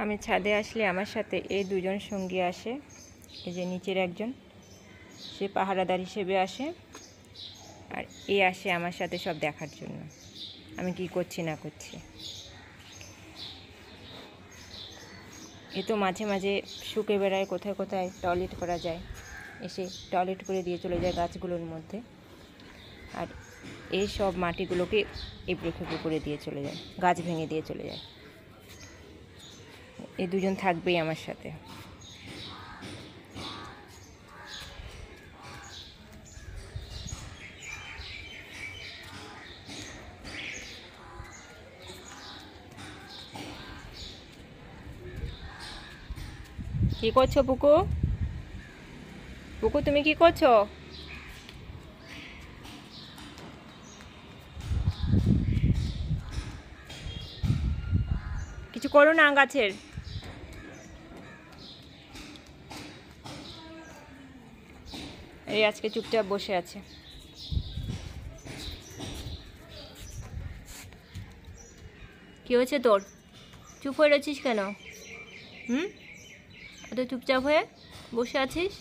আমি ছাদে আসলে আমার সাথে এই দুজন সঙ্গী আসে। এই যে নিচের একজন, সে পাহারাদার হিসেবে আসে, আর এ আসে আমার সাথে সব দেখার জন্য আমি কি করছি না করছি। এ তো মাঝে মাঝে শুকে বেড়ায়, কোথায় কোথায় টয়লেট করা যায় এসে টয়লেট করে দিয়ে চলে যায় গাছগুলোর মধ্যে, আর এই সব মাটিগুলোকে এবড়ো খেবড়ো করে দিয়ে চলে যায়, গাছ ভেঙে দিয়ে চলে যায়। এই দুজন থাকবেই আমার সাথে। কি করছো পুকু? পুকু তুমি কি করছো? কিছু করো না গাছের। এই আজকে চুপচাপ বসে আছে। কি হয়েছে তোর? চুপ হয়ে রয়েছিস কেন? অত চুপচাপ হয়ে বসে আছিস?